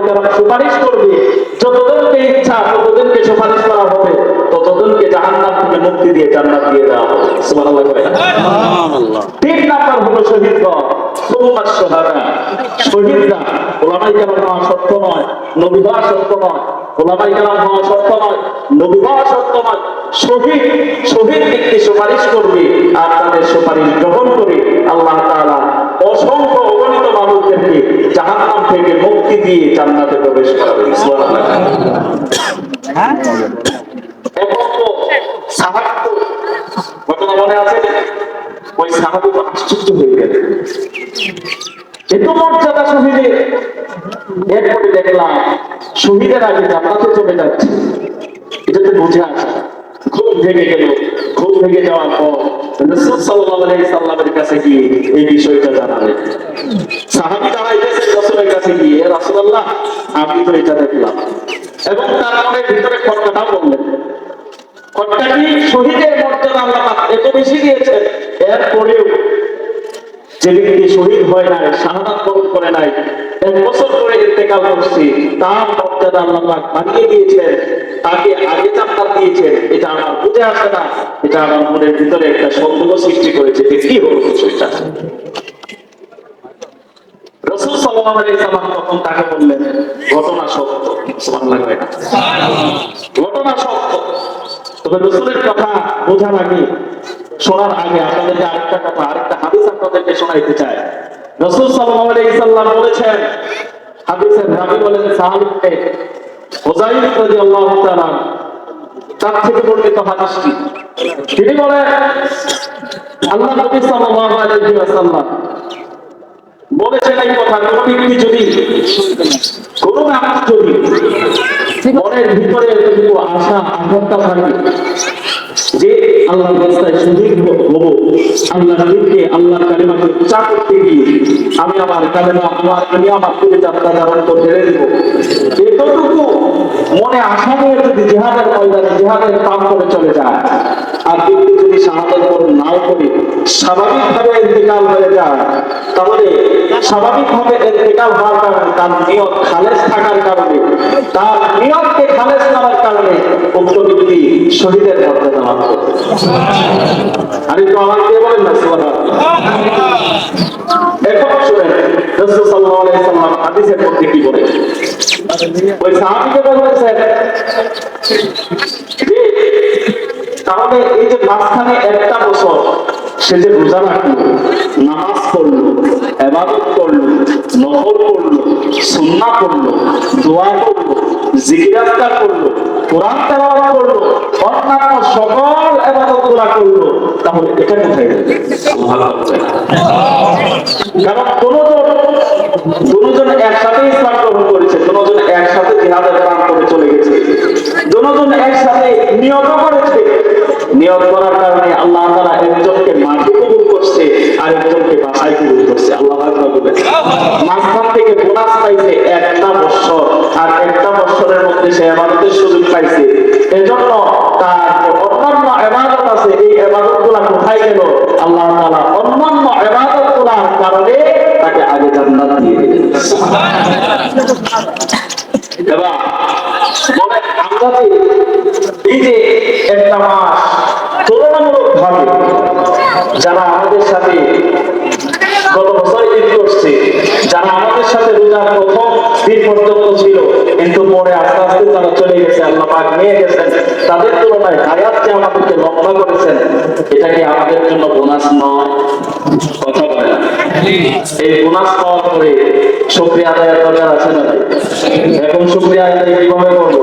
কেরাম সুপারিশ করবে, যতজনকে ইচ্ছা ততজনকে সুপারিশ করা হবে, ততজনকে জাহান্নাম থেকে মুক্তি দিয়ে জান্নাত দিয়ে দেওয়া হবে। সুবহানাল্লাহ। 3 নাম্বার হলো শহীদগণ, সুম্মা শুহাদা। শহীদরা ওলামায়ে কেরাম হওয়া সত্য নয়, নবী হওয়া সত্য নয়, ওলামায়ে কেরাম হওয়া সত্য নয়, নবী হওয়া সত্য নয়, শহীদ ব্যক্তি সুপারিশ করবে, আর তাদের সুপারিশ গ্রহণ করে আল্লাহ তাআলা অসংখ্য অগণিত মানুষদেরকে জাহান্নাম থেকে মুক্তি দিয়ে জান্নাতে প্রবেশ করাবেন। সুবহানাল্লাহ। এখন তো সাহাবী ঘটনা মনে আছে, ওই সাহাবী তো আশ্চর্য হয়ে গেলেন, এত মর্যাদা শহীদের। এরপরে দেখলাম শহীদের আগে জান্নাতে চলে যাচ্ছে, এটা তো বুঝে আসে। ঘুম ভেঙে গেল, ঘুম ভেঙে যাওয়ার পর রাসূল সাল্লাল্লাহু আলাইহি সাল্লামের কাছে গিয়ে এই বিষয়টা জানালেন। সাহাবী দাঁড়াইতেছেন রাসূলের কাছে গিয়ে, রাসূলুল্লাহ আমি তো এটা দেখলাম, এবং তার মনের ভিতরে খটকাটা বললেন। খটকা কি? শহীদের মর্যাদা আল্লাহ এত বেশি দিয়েছেন, এরপরেও যে ব্যক্তি শহীদ হয় নাই, শাহাদাত বরণ করে নাই, 1 বছর পরে ইন্তেকাল করছে, তার মর্যাদা আল্লাহ বাড়িয়ে দিয়েছেন, তাকে আগে জান্নাত দিয়েছেন। এটা আমার বুঝে আসে না, এটা আমার মনের ভিতরে একটা সন্দেহ সৃষ্টি করেছে যে কি হলো বিষয়টা। রাসূল সাল্লাল্লাহু আলাইহি সাল্লাম তখন তাকে বললেন, ঘটনা সত্য। সুবহানাল্লাহ। ঘটনা সত্য। তবে রাসূলের কথা বোঝার আগে, শোনার আগে আপনাদেরকে আরেকটা কথা, আরেকটা হাদিস আপনাদেরকে শোনাইতে চাই। রাসূল সাল্লাল্লাহু আলাইহি সাল্লাম বলেছেন, হাদিসের রাবী বলেন সাহাবী হুযাইফা রাদিয়াল্লাহু তাআলা, তার থেকে বর্ণিত হাদিসটি। তিনি বলেন, আল্লাহ নবী সাল্লাল্লাহু আলাইহি ওয়াসাল্লাম বলেছেন এই কথা, কোন ব্যক্তি যদি, কোন মানুষ যদি মনের ভিতরে এতটুকু আশা আকাঙ্ক্ষা থাকে যে আল্লাহর রাস্তায় শহীদ হব, আল্লাহর দিনকে, আল্লাহর কালিমাকে উচ্চার করতে গিয়ে আমি আমার কালিমা, আমি আমার পরিচর্যা ধারণ করে ঢেলে দেব, এতটুকু মনে আশা নিয়ে যদি জিহাদের ময়দানে জিহাদের কাম করে চলে যায়, আর ব্যক্তি যদি শাহাদাত বরণ নাও করে স্বাভাবিকভাবে ইন্তেকাল হয়ে যায়, তাহলে স্বাভাবিকভাবে ইন্তেকাল হওয়ার কারণে, তার নিয়ত খালেস থাকার কারণে, তার নিয়তকে খালেস করার কারণে উক্ত ব্যক্তি শহীদের মর্যাদা লাভ করবে। আর একটু আমার দিয়ে বলেন না সুবহানাল্লাহ। এখন শুনেন রাসূল সাল্লাল্লাহু আলাইহি সাল্লাম হাদিসের মধ্যে কি বলেন। ওই সাহাবীকে বলেছেন যে তাহলে এই যে মাঝখানে 1টা বছর সে যে রোজা রাখলো, নামাজ পড়লো, ইবাদত করলো, নফল করলো, সুন্নাহ করলো, দোয়া করলো, জিকির আজকার করলো, কোরআন তেলাওয়াত করলো, অন্যান্য সকল ইবাদতগুলো করলো, তাহলে এটা কোথায় গেল? আল্লাহ আকবার। কারণ দুজন একসাথে ইসলাম গ্রহণ করেছে, দুজন একসাথে জিহাদের কাম করে চলে গেছে, দুজন একসাথে নিয়ত করেছে। নিয়ত করার কারণে আল্লাহ তাআলা একজনকে মাটি কবুল করছে, আর একজনকে বাসায় কবুল করছে। আল্লাহ আকবার বলেন। মাঝখান থেকে বোনাস পাইছে 1টা বছর, আর 1টা বছরের মধ্যে সে ইবাদতের সুযোগ পাইছে। এজন্য তার অন্যান্য ইবাদত আছে, এই ইবাদতগুলো কোথায় গেল? আল্লাহ তাআলা অন্যান্য ইবাদতগুলোর কারণে তাকে আগে জান্নাত দিয়ে দিলেন। এবার বলেন, আমরা এই যে 1টা মাস তুলনামূলকভাবে যারা আমাদের সাথে গত বছর ঈদ করছে, যারা আমাদের সাথে রোজার প্রথম দিন পর্যন্ত ছিল, কিন্তু পরে আস্তে আস্তে তারা চলে গেছে, আল্লাহ পাক নিয়ে গেছেন, তাদের তুলনায় হায়াত যে আমাদেরকে লম্বা করেছেন, এটা কি আমাদের জন্য বোনাস নয়? কথা বলে না। এই বোনাস পাওয়ার পরে শুকরিয়া আদায়ের দরকার আছে না? এখন শুকরিয়া আদায় কিভাবে করবো?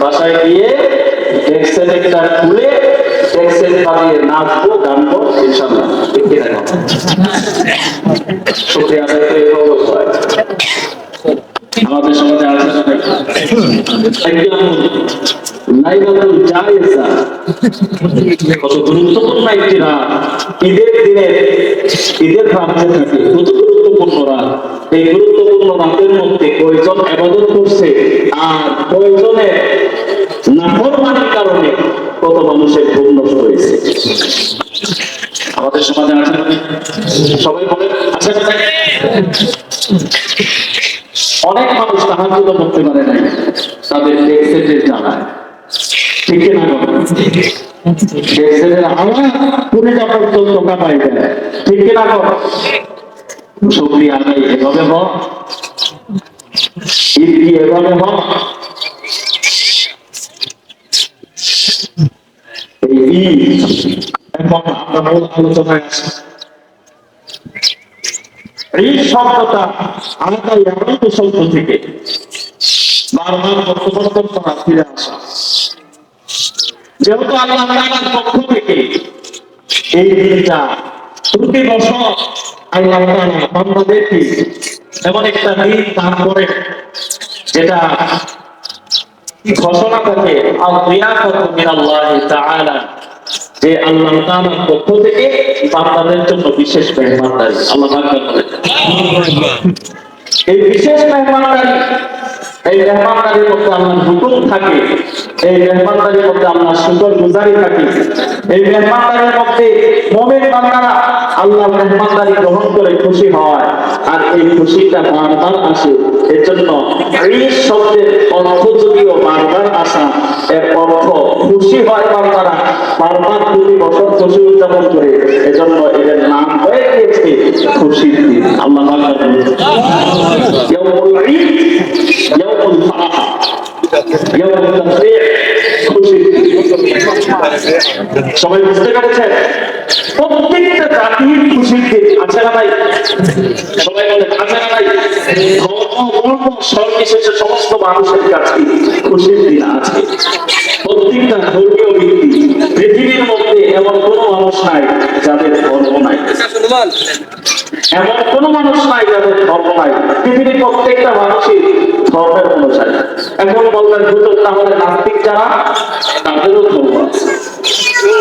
বাসায় গিয়ে ডেস্কটা খুলে ডেস্কের বাজিয়ে নাচবো, গানবো, ইনশাআল্লাহ। শুকরিয়া আদায় করে এভাবে হয়। আমাদের সমাজে আছে লাইলাতুল জায়েজা, কত গুরুত্বপূর্ণ একটি রাত। ঈদের দিনে, ঈদের রাত যে থাকে, কত গুরুত্বপূর্ণ রাত। এই গুরুত্বপূর্ণ রাতের মধ্যে কয়জন ইবাদত করছে, আর কয়জনের নাফরমানির কারণে কত মানুষের ঘুম নষ্ট হয়েছে। আমাদের সমাজে আছে, সবাই বলে আছে। অনেক মানুষ তাহাজ্জুদও করতে পারে নাই, তাদের ডেস্কের জ্বালায়। ঠিক না? ডেস্কের আওয়াজ পুরোটা পর্যন্ত কাঁপাই দেয়। ঠিক না? শুকরিয়া আদায় এভাবে হোক, ঈদ কি এভাবে হোক। এই ঈদ এখন আমরা মূল আলোচনায় আসি। ঈদ শব্দটা আলাদা এমন শব্দ থেকে বারবার বর্তমান করা ফিরে আসা, যেহেতু আল্লাহ তাআলার পক্ষ থেকে এই দিনটা প্রতি বছর আল্লাহ তাআলা বান্দাদেরকে এমন একটা দিন দান করেন যেটা ঘোষণা থাকে আল-রিয়াকাতু মিনাল্লাহি তাআলা, যে আল্লাহ তাআলার পক্ষ থেকে বান্দাদের জন্য বিশেষ মেহমানদারি। আল্লাহ আকবার বলেন। এই বিশেষ মেহমানদারি, এই মেহমানদারির মধ্যে আল্লাহর হুকুম থাকে, এই মেহমানদারির মধ্যে আল্লাহর শুকরগুজারি থাকে, এই মেহমানদারির মধ্যে মুমিন বান্দারা আল্লাহর মেহমানদারি গ্রহণ করে খুশি হয়, আর এই খুশিটা বারবার আসে। এর জন্য ঈদ শব্দের অর্থ যদিও বারবার আসা, এর অর্থ খুশি হয় বান্দারা বারবার প্রতি বছর খুশি উদযাপন করে, এজন্য এদের নাম হয়ে গিয়েছে খুশির দিন। আল্লাহ আকবার। ইয়াউমুল ঈদ, ইয়াউমুল ফারাহ, ইয়াউমুল তাফরিহ, খুশির দিন। সবাই বুঝতে পেরেছেন? প্রত্যেকটা জাতির খুশির দিন আছে না ভাই? সবাই বলে আছে না ভাই? সর্বশেষে সমস্ত মানুষের কাছে খুশির দিন আছে। প্রত্যেকটা ধর্মীয় ব্যক্তি, পৃথিবীর মধ্যে এমন কোন মানুষ নাই যাদের ধর্ম নাই, এমন কোন মানুষ নাই যাদের ধর্ম নাই। পৃথিবীর প্রত্যেকটা মানুষই ধর্মের অনুসারী। এখন বলবেন হুজুর, তাহলে নাস্তিক যারা, তাদেরও ধর্ম আছে।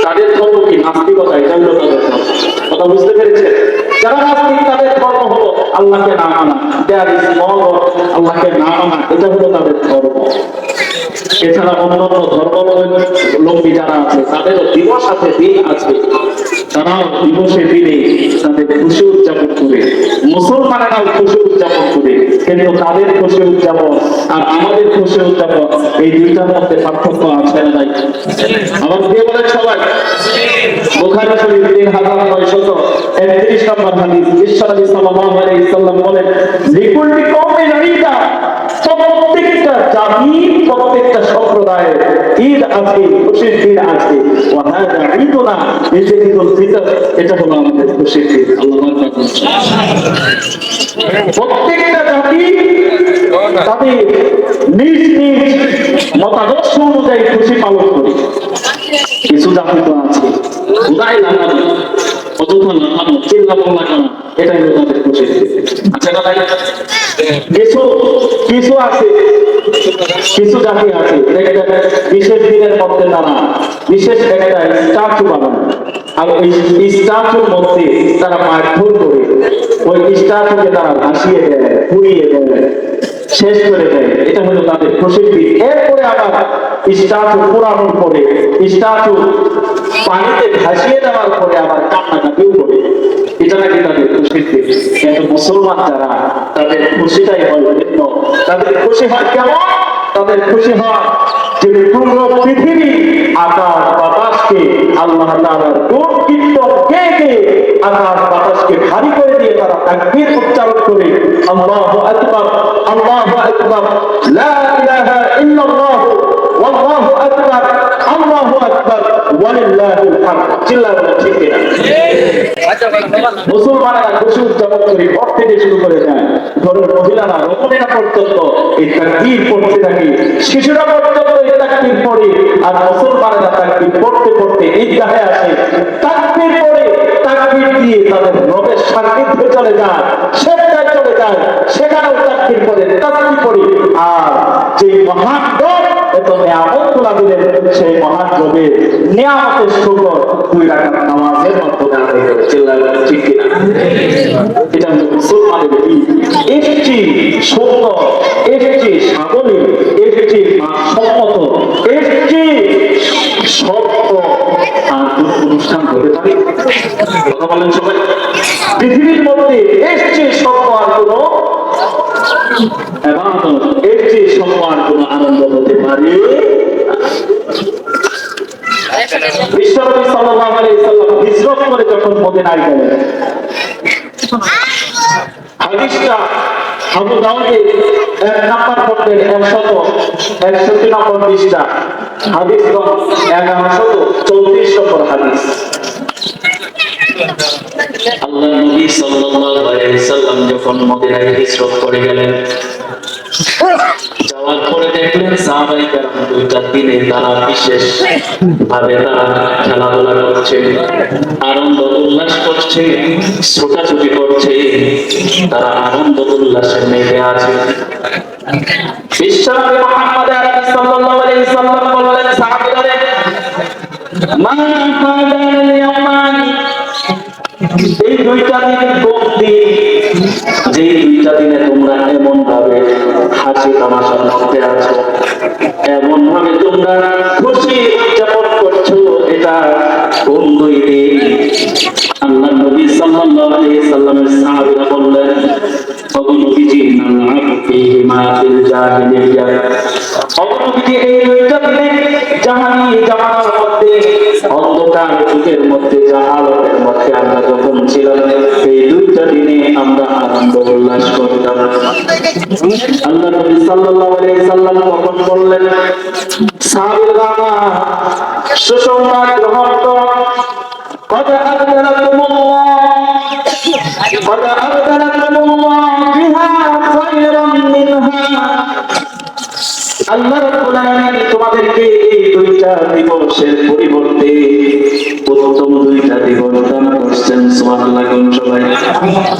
তাদের ধর্ম কি? নাস্তিকতা, এটা হলো তাদের ধর্ম। কথা বুঝতে পেরেছে? যারা নাস্তিক তাদের ধর্ম হলো আল্লাহকে না মানা, আল্লাহকে না মানা, এটা হলো তাদের ধর্ম। এছাড়া অন্যান্য ধর্মাবলম্বী যারা আছে তাদেরও দিবস আছে, দিন আছে, তারাও দিবসের দিনে তাদের খুশি উদযাপন করে, মুসলমানেরাও খুশি উদযাপন করে। কিন্তু তাদের খুশি উদযাপন আর আমাদের খুশি উদযাপন, এই দুইটার মধ্যে পার্থক্য আছে না নাই? আমার দিয়ে বলেন সবাই। বুখারী শরীফ 3931 নম্বর হাদিস, বিশ্বনবী সাল্লাল্লাহু আলাইহি ওয়াসাল্লাম বলেন, লিকুল্লি কওমিন ঈদা, প্রত্যেকটা জাতি, প্রত্যেকটা সম্প্রদায়ের ঈদ আছে, খুশির দিন আছে। ওয়া হাযা ঈদুনা, এই যে ঈদুল ফিতর, এটা হলো আমাদের খুশির দিন। আল্লাহু আকবার। প্রত্যেকটা জাতি তাদের নিজ নিজ মতাদর্শ অনুযায়ী খুশি পালন করে। কিছু জাতি তো আছে উদাই লাগানো, অযথা লাগানো, চিল্লাপাল্লা করা, এটাই হলো তাদের খুশির দিন। আচ্ছা না ভাই? কিছু আছে, কিছু জাতি আছে বিশেষ দিনের মধ্যে তারা বিশেষ একটা স্ট্যাচু বানায়, আর ওই স্ট্যাচুর মধ্যে তারা মারধর করে ওই স্ট্যাচুকে তারা ভাসিয়ে দেয়, পুড়িয়ে দেয়, শেষ করে দেয়। এটা হলো তাদের খুশির দিন। এরপরে আবার স্ট্যাচু পুরানোর পরে, স্ট্যাচু পানিতে ভাসিয়ে দেওয়ার পরে আবার কান্নাকাটিও করে। এটা নাকি তাদের খুশির দিন। কিন্তু মুসলমান যারা, তাদের খুশিটাই হয় ভিন্ন। তাদের খুশি হয় কেমন? তাদের খুশি হয় যে পুরো পৃথিবী, আকাশ বাতাসকে আল্লাহ তাআলার গুণ কীর্তন গেয়ে গেয়ে আকাশ বাতাসকে ভারী করে দিয়ে তারা তাকবীর উচ্চারণ করে আল্লাহু আকবার, আল্লাহু আকবার, লা ইলাহা ইল্লাল্লাহ, ওয়াল্লাহু আকবার, আল্লাহু আকবার, ওয়ালিল্লাহিল হামদ। চিল্লায় বলেন ঠিক কিনা? মুসলমানেরা খুশি উদযাপন করে ঘর থেকে শুরু করে দেয়, ঘরের মহিলারা রমণীরা পর্যন্ত এই তাকবীর পড়তে থাকে, শিশুরা পর্যন্ত এই তাকবীর পড়ে, আর মুসলমানেরা তাকবীর পড়তে পড়তে ঈদগাহে আসে, তাকবীর পড়ে, তাকবীর দিয়ে তাদের রবের সান্নিধ্যে চলে যায়, সেটায় চলে যায়, সেখানেও তাকবীর পড়ে, তাসবিহ পড়ে। আর যে মহান রব এত নিয়ামতগুলো দিলেন, সেই মহান রবের নিয়ামতের শুকর 2 রাকাত নামাজের মাধ্যমে আদায় করে। চিল্লায় বলেন ঠিক কিনা? এটা হচ্ছে মুসলমানের ঈদ। একটি সুন্দর, একটি সাবলীল, একটি মানসম্মত, একটি সত্য আর অনুষ্ঠান হতে পারে। কথা বলেন সবাই। পৃথিবীর মধ্যে একটি সত্য আর কোন এবং যখন মদিনায় গেলেন, হাদিসটা আবু দাউদে 1 নাম্বার খণ্ডের 161 নম্বর পৃষ্ঠা, হাদিস নং 1134 নম্বর হাদিস। আল্লাহ নবী সাল্লাল্লাহু আলাইহি সাল্লাম যখন মদিনায় হিজরত করে গেলেন, যাওয়ার পরে দেখলেন সাহাবায়ে কেরাম 2টা দিনে তারা বিশেষ ভাবে তারা খেলাধুলা করছে, আনন্দ উল্লাস করছে, ছোটাছুটি করছে, তারা আনন্দ উল্লাসে মেতে আছে। বিশ্বনবী মুহাম্মদ আরবি সাল্লাল্লাহু আলাইহি সাল্লাম বললেন সাহাবীদের, মা হাদাল ইয়ামান, এই 2টা দিন বন্দি, যে 2টা দিনে তোমরা এমন ভাবে হাসি তামাশার মধ্যে আছো, এমন ভাবে তোমরা খুশি উদযাপন করছো, এটা কোন 2 দিন? আল্লাহ নবী সাল্লাল্লাহু আলাইহি সাল্লামের সাহাবীরা বললেন, ওগো নবীজি, নালআবু ফীহিমা ফিল জাহিলিয়া, ওগো নবীজি, এই 2টা দিনে জাহানি জামানার মধ্যে, অন্ধকার যুগের মধ্যে, জাহালতের মধ্যে আমরা যখন ছিলাম, এই 2টা দিনে আমরা আনন্দ উল্লাস করতাম। আল্লাহ নবী সাল্লাল্লাহু আলাইহি সাল্লাম তখন বললেন, সাহাবীরা সুসংবাদ গ্রহণ করো, قد أبدلكم الله بها خيرا منها। আল্লাহ রাব্বুল আলামিন তোমাদেরকে এই 2টা দিবসের পরিবর্তে উত্তম 2টা দিবস দান করছেন। সুবহানাল্লাহ। সবাই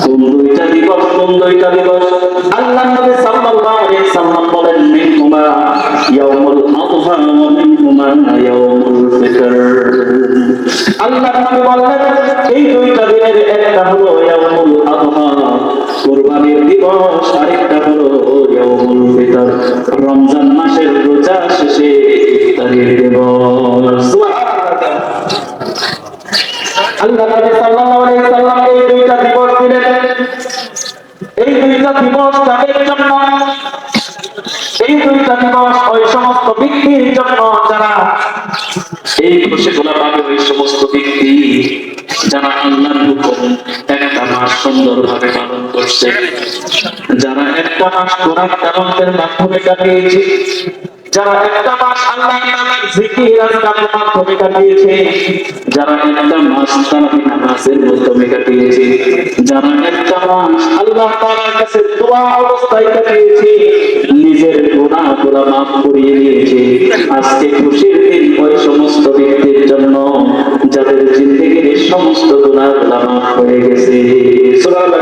কোন 2টা দিবস? কোন 2টা দিবস? আল্লাহ নবী সাল্লাল্লাহু আলাইহি সাল্লাম বলেন, মিনহুমা ইয়াউমুল আযহা ওয়া মিনহুমা ইয়াউমুল ফিতর। আল্লাহ নবী বলেন, এই 2টা দিনের একটা হলো ইয়াউমুল আযহা, কুরবানির দিবস, আরেকটা হলো ইয়াউমুল ফিতর, রমজান মাসের রোজা শেষে ইফতারের দিবস। সুবহানাল্লাহ। আল্লাহ নবী সাল্লাল্লাহু আলাইহি সাল্লাম এই 2টা দিবস দিলেন। এই 2টা দিবস তাদের জন্য, এই 2টা দিবস ওই সমস্ত ব্যক্তির জন্য যারা এই খুশিগুলো পাবে, ওই সমস্ত ব্যক্তি যারা আল্লাহর হুকুম একটা মাস সুন্দরভাবে পালন করছে, যারা একটা মাস কোরআন তেলাওয়াতের মাধ্যমে কাটিয়েছে, যারা একটা মাস আল্লাহ তাআলার জিকির আজকারের মাধ্যমে কাটিয়েছে, যারা একটা মাস তারাবি নামাজের মাধ্যমে কাটিয়েছে, যারা একটা মাস আল্লাহ তাআলার কাছে দোয়া অবস্থায় কাটিয়েছে, নিজের গুনাহগুলো মাফ করিয়ে দিয়েছে, আজকে খুশির দিন ওই সমস্ত ব্যক্তির জন্য যাদের জিন্দেগির সমস্ত গুনাহগুলো মাফ হয়ে গেছে। সুবহানাল্লাহ।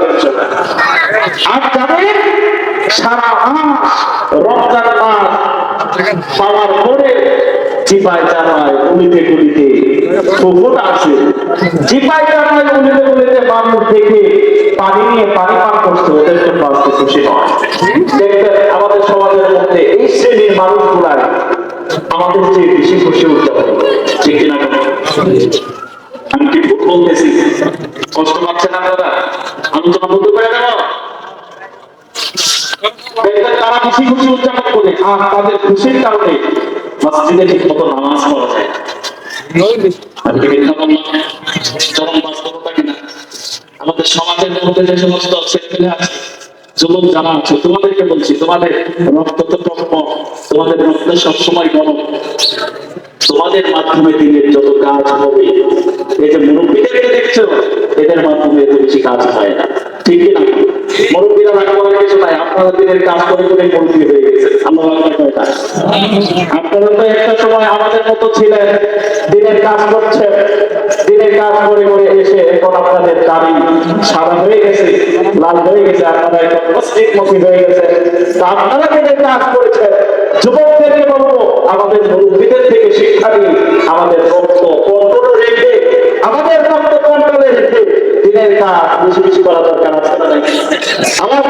আর যাদের সারা মাস রমজান মাস পাওয়ার পরে চিপায় চাপায় উলিতে গুলিতে পুকুর আছে, চিপায় চাপায় উলিতে গুলিতে মানুষ দেখে পানি নিয়ে পানি পান করছে, ওদের জন্য আজকে খুশি নয়। দেখবেন আমাদের সমাজের মধ্যে এই শ্রেণীর মানুষগুলা আমাদের চেয়ে বেশি খুশি উদযাপন করে, ঠিক কিনা? আমি কি বলতেছি? কষ্ট পাচ্ছেন আপনারা? আলোচনা বলতে পারে না, দেখবেন তারা বেশি খুশি উদযাপন করে, আর তাদের খুশির কারণে মসজিদে ঠিক মতো নামাজ পড়া যায় না। আমি কি মিথ্যা বললাম? চরম বাস্তবতা কিনা? আমাদের সমাজের মধ্যে যে সমস্ত ছেলেমেয়ে আছে, যুবক যারা আছে, তোমাদেরকে বলছি, তোমাদের রক্ত তো টকবক, তোমাদের রক্ত সবসময় গরম, তোমাদের মাধ্যমে দিনের যত কাজ হবে, এই যে মুরব্বীদেরকে দেখছো, এদের মাধ্যমে এত বেশি কাজ হয় না, ঠিক কিনা? মুরব্বীরা রাখা বলার কিছু নাই, আপনারা দিনের কাজ করে করে মুরব্বী হয়ে গেছে। আপনারা তো একটা সময় আমাদের মতো ছিলেন, দিনের কাজ করছেন, দিনের কাজ করে করে এসে এখন আপনাদের দাড়ি সাদা হয়ে গেছে, লাল হয়ে গেছে, আপনারা এখন মসজিদমুখী হয়ে গেছে। তা আপনারা দিনের কাজ করেছেন, যুবকদেরকে বলবো, আমাদের মুরব্বীদের থেকে শিক্ষা নিয়ে আমাদের রক্ত কন্ট্রোলে রেখে, আমাদের রক্ত কন্ট্রোলে রেখে দিনের কাজ বেশি বেশি করা দরকার আছে না? আমার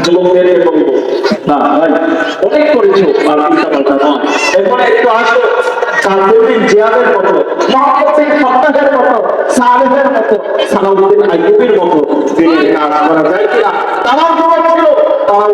যুবকদেরকে বলবো, না ভাই অনেক করেছো, আর চিন্তা পাল্টা নয়, এখন একটু আসো সালউদ্দিন জিয়াদের মতো, মোহাম্মদ বিন ফাত্তাহের মতো, সালেহের মতো, সালাউদ্দিন আইয়ুবের মতো দিনের কাজ করা যায় কিনা? তারাও যুবক ছিল, তারাও